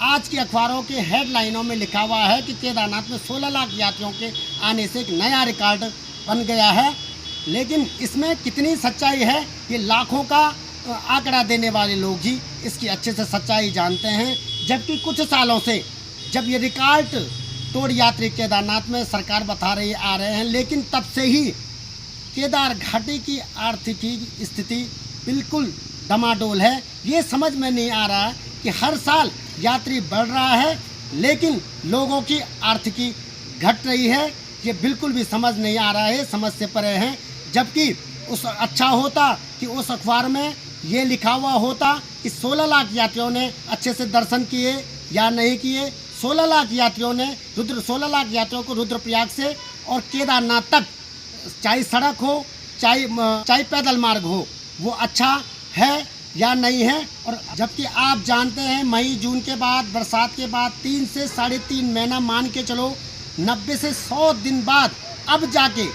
आज के अखबारों के हेडलाइनों में लिखा हुआ है कि केदारनाथ में 16 लाख यात्रियों के आने से एक नया रिकॉर्ड बन गया है। लेकिन इसमें कितनी सच्चाई है, ये लाखों का आंकड़ा देने वाले लोग ही इसकी अच्छे से सच्चाई जानते हैं। जबकि कुछ सालों से जब ये रिकॉर्ड तोड़ यात्री केदारनाथ में सरकार बता रही आ रहे हैं, लेकिन तब से ही केदार घाटी की आर्थिक स्थिति बिल्कुल डमाडोल है। ये समझ में नहीं आ रहा है कि हर साल यात्री बढ़ रहा है लेकिन लोगों की आर्थिकी घट रही है। ये बिल्कुल भी समझ नहीं आ रहा है, समझ से परे हैं। जबकि उस अच्छा होता कि उस अखबार में ये लिखा हुआ होता कि 16 लाख यात्रियों ने अच्छे से दर्शन किए या नहीं किए। 16 लाख यात्रियों को रुद्रप्रयाग से और केदारनाथ तक, चाहे सड़क हो चाहे पैदल मार्ग हो, वो अच्छा है या नहीं है। और जबकि आप जानते हैं मई जून के बाद, बरसात के बाद 3 से 3.5 महीना मान के चलो, 90 से 100 दिन बाद अब जाके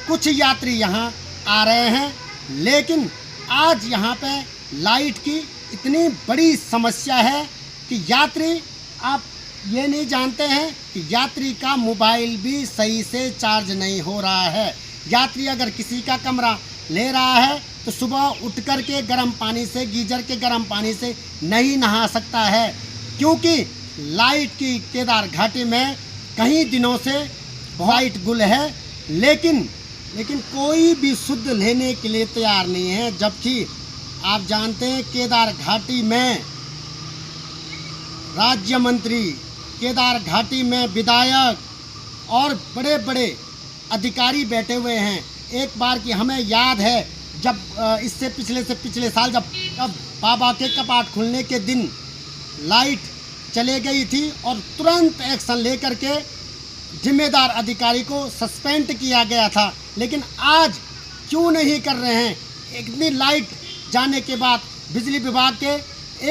कुछ यात्री यहाँ आ रहे हैं। लेकिन आज यहाँ पे लाइट की इतनी बड़ी समस्या है कि यात्री, आप ये नहीं जानते हैं कि यात्री का मोबाइल भी सही से चार्ज नहीं हो रहा है। यात्री अगर किसी का कमरा ले रहा है तो सुबह उठ कर के गर्म पानी से, गीजर के गर्म पानी से नहीं नहा सकता है, क्योंकि लाइट की केदार घाटी में कई दिनों से लाइट गुल है। लेकिन कोई भी शुद्ध लेने के लिए तैयार नहीं है। जबकि आप जानते हैं केदार घाटी में राज्य मंत्री, केदार घाटी में विधायक और बड़े बड़े अधिकारी बैठे हुए हैं। एक बार की हमें याद है, जब इससे पिछले साल जब बाबा के कपाट खुलने के दिन लाइट चले गई थी और तुरंत एक्शन लेकर के जिम्मेदार अधिकारी को सस्पेंड किया गया था। लेकिन आज क्यों नहीं कर रहे हैं? इतनी लाइट जाने के बाद बिजली विभाग के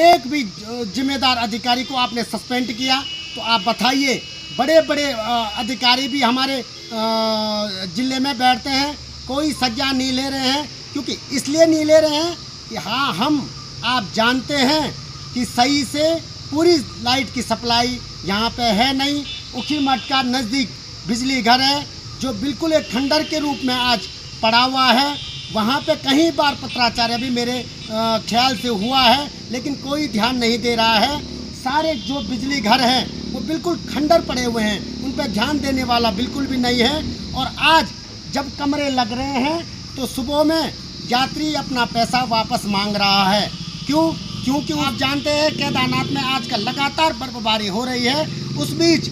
एक भी जिम्मेदार अधिकारी को आपने सस्पेंड किया, तो आप बताइए। बड़े बड़े अधिकारी भी हमारे ज़िले में बैठते हैं, कोई संज्ञान नहीं ले रहे हैं। क्योंकि इसलिए नहीं ले रहे हैं कि हाँ, आप जानते हैं कि सही से पूरी लाइट की सप्लाई यहाँ पे है नहीं। उखीमठ का नज़दीक बिजली घर है जो बिल्कुल एक खंडर के रूप में आज पड़ा हुआ है। वहाँ पे कई बार पत्राचार्य भी मेरे ख्याल से हुआ है, लेकिन कोई ध्यान नहीं दे रहा है। सारे जो बिजली घर हैं वो बिल्कुल खंडर पड़े हुए हैं, उन पर ध्यान देने वाला बिल्कुल भी नहीं है। और आज जब कमरे लग रहे हैं तो सुबह में यात्री अपना पैसा वापस मांग रहा है। क्योंकि आप जानते हैं केदारनाथ में आजकल लगातार बर्फबारी हो रही है। उस बीच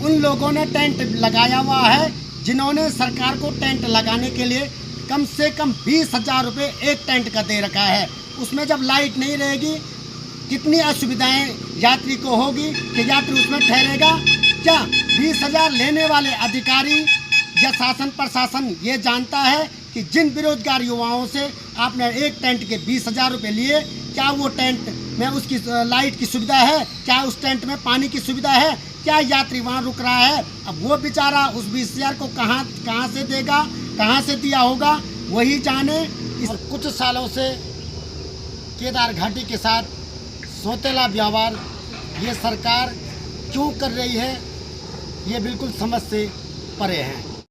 उन लोगों ने टेंट लगाया हुआ है, जिन्होंने सरकार को टेंट लगाने के लिए कम से कम 20,000 रुपये एक टेंट का दे रखा है। उसमें जब लाइट नहीं रहेगी कितनी असुविधाएं यात्री को होगी कि यात्री उसमें ठहरेगा क्या? 20,000 लेने वाले अधिकारी या शासन प्रशासन ये जानता है कि जिन बेरोजगार युवाओं से आपने एक टेंट के 20,000 रुपये लिए, क्या वो टेंट में उसकी लाइट की सुविधा है? क्या उस टेंट में पानी की सुविधा है? क्या यात्री वहाँ रुक रहा है? अब वो बेचारा उस 20,000 को कहाँ से देगा, कहाँ से दिया होगा, वही जाने। कुछ सालों से केदार घाटी के साथ सौतेला व्यवहार ये सरकार क्यों कर रही है, ये बिल्कुल समझ से परे है।